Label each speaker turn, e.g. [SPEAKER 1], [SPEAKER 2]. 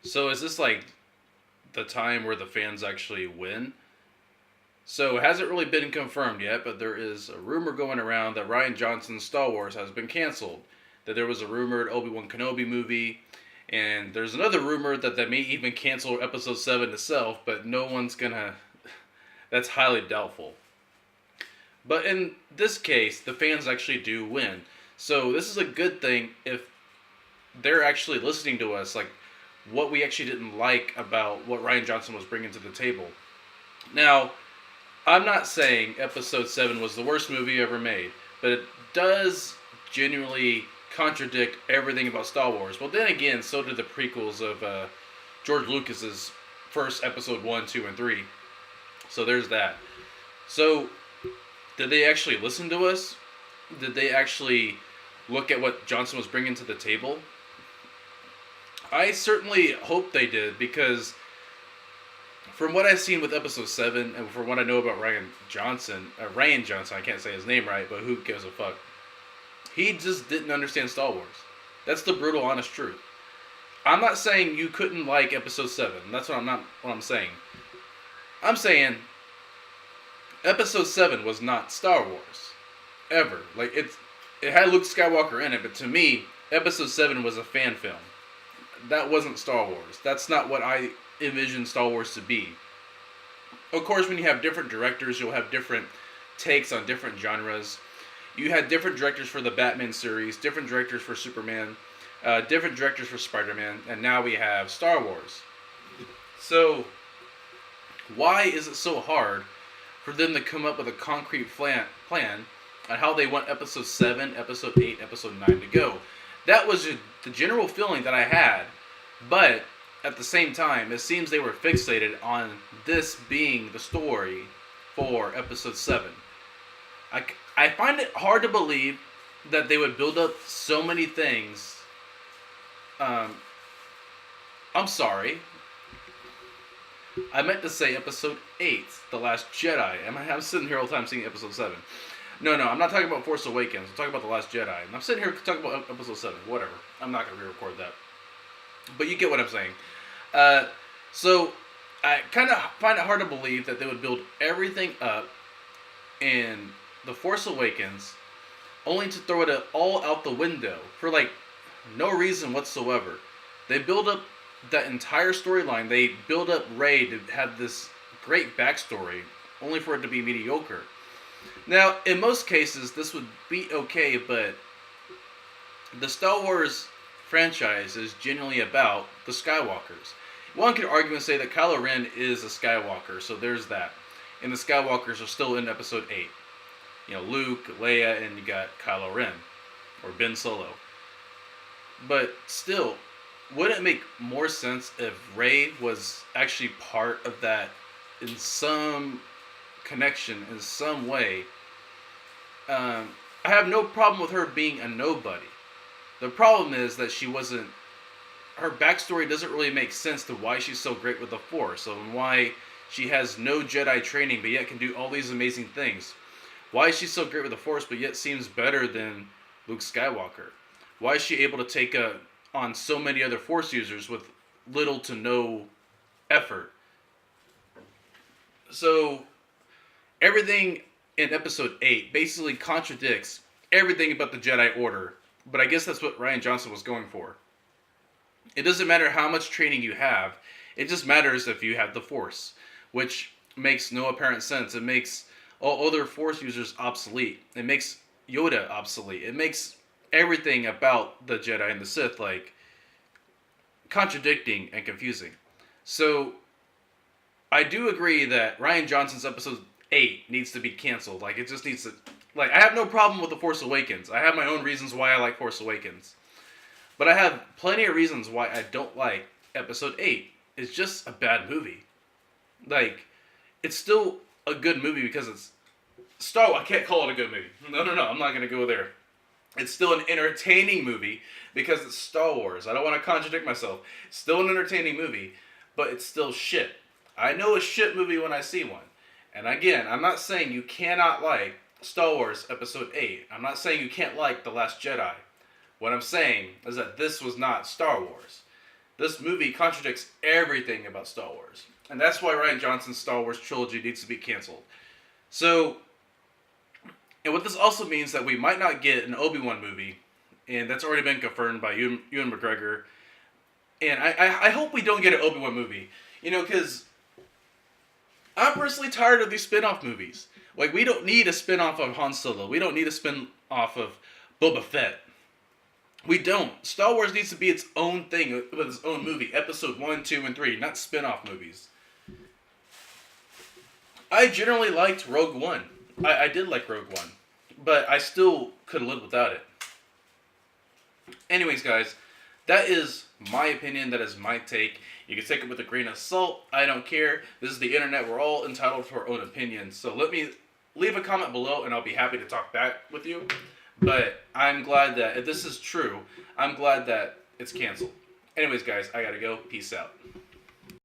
[SPEAKER 1] So is this like the time where the fans actually win? So it hasn't really been confirmed yet, but there is a rumor going around that Rian Johnson's Star Wars has been canceled. That there was a rumored Obi-Wan Kenobi movie, and there's another rumor that they may even cancel Episode 7 itself, but no one's gonna. That's highly doubtful. But in this case, the fans actually do win. So this is a good thing if they're actually listening to us, like what we actually didn't like about what Rian Johnson was bringing to the table. Now, I'm not saying Episode 7 was the worst movie ever made, but it does genuinely contradict everything about Star Wars. Well, then again, so did the prequels of George Lucas's first Episode 1, 2, and 3. So there's that. So, did they actually listen to us? Did they actually look at what Johnson was bringing to the table? I certainly hope they did, because from what I've seen with Episode 7, and from what I know about Rian Johnson, I can't say his name right, but who gives a fuck? He just didn't understand Star Wars. That's the brutal, honest truth. I'm not saying you couldn't like Episode 7. That's what I'm saying. I'm saying Episode 7 was not Star Wars. Ever. Like, it had Luke Skywalker in it, but to me, Episode 7 was a fan film. That wasn't Star Wars. That's not what I envision Star Wars to be. Of course, when you have different directors, you'll have different takes on different genres. You had different directors for the Batman series, different directors for Superman, different directors for Spider-Man, and now we have Star Wars. So, why is it so hard for them to come up with a concrete plan on how they want Episode 7, Episode 8, Episode 9 to go? That was the general feeling that I had, but at the same time, it seems they were fixated on this being the story for Episode 7. I find it hard to believe that they would build up so many things. I'm sorry. I meant to say Episode 8, The Last Jedi. I'm sitting here all the time saying Episode 7. No, I'm not talking about Force Awakens. I'm talking about The Last Jedi. And I'm sitting here talking about Episode 7. Whatever. I'm not going to re-record that. But you get what I'm saying. So, I kind of find it hard to believe that they would build everything up in The Force Awakens only to throw it all out the window for, like, no reason whatsoever. They build up that entire storyline. They build up Rey to have this great backstory, only for it to be mediocre. Now, in most cases, this would be okay, but the Star Wars franchise is genuinely about the Skywalkers. One could argue and say that Kylo Ren is a Skywalker, so there's that. And the Skywalkers are still in Episode 8. You know, Luke, Leia, and you got Kylo Ren, or Ben Solo. But still, wouldn't it make more sense if Rey was actually part of that in some connection, in some way? I have no problem with her being a nobody. The problem is that she wasn't. Her backstory doesn't really make sense to why she's so great with the Force, and why she has no Jedi training but yet can do all these amazing things. Why is she so great with the Force but yet seems better than Luke Skywalker? Why is she able to take on so many other Force users with little to no effort? So, everything in Episode 8 basically contradicts everything about the Jedi Order, but I guess that's what Rian Johnson was going for. It doesn't matter how much training you have, it just matters if you have the Force, which makes no apparent sense. It makes all other Force users obsolete. It makes Yoda obsolete. It makes everything about the Jedi and the Sith, like, contradicting and confusing. So, I do agree that Rian Johnson's Episode 8 needs to be canceled. Like, it just needs to... Like, I have no problem with The Force Awakens. I have my own reasons why I like Force Awakens. But I have plenty of reasons why I don't like Episode 8. It's just a bad movie. Like, it's still a good movie because it's... I can't call it a good movie. No, I'm not going to go there. It's still an entertaining movie because it's Star Wars. I don't want to contradict myself. It's still an entertaining movie, but it's still shit. I know a shit movie when I see one. And again, I'm not saying you cannot like Star Wars Episode 8. I'm not saying you can't like The Last Jedi. What I'm saying is that this was not Star Wars. This movie contradicts everything about Star Wars. And that's why Rian Johnson's Star Wars trilogy needs to be canceled. So, and what this also means that we might not get an Obi-Wan movie, and that's already been confirmed by Ewan McGregor. And I hope we don't get an Obi-Wan movie. You know, because I'm personally tired of these spin-off movies. Like, we don't need a spin-off of Han Solo. We don't need a spin-off of Boba Fett. We don't. Star Wars needs to be its own thing with its own movie. Episode 1, 2, and 3. Not spin-off movies. I generally liked Rogue One. I did like Rogue One. But I still could have lived without it. Anyways, guys. That is my opinion. That is my take. You can take it with a grain of salt. I don't care. This is the internet. We're all entitled to our own opinions. So let me leave a comment below and I'll be happy to talk back with you. But I'm glad that if this is true, I'm glad that it's canceled. Anyways, guys, I gotta go. Peace out.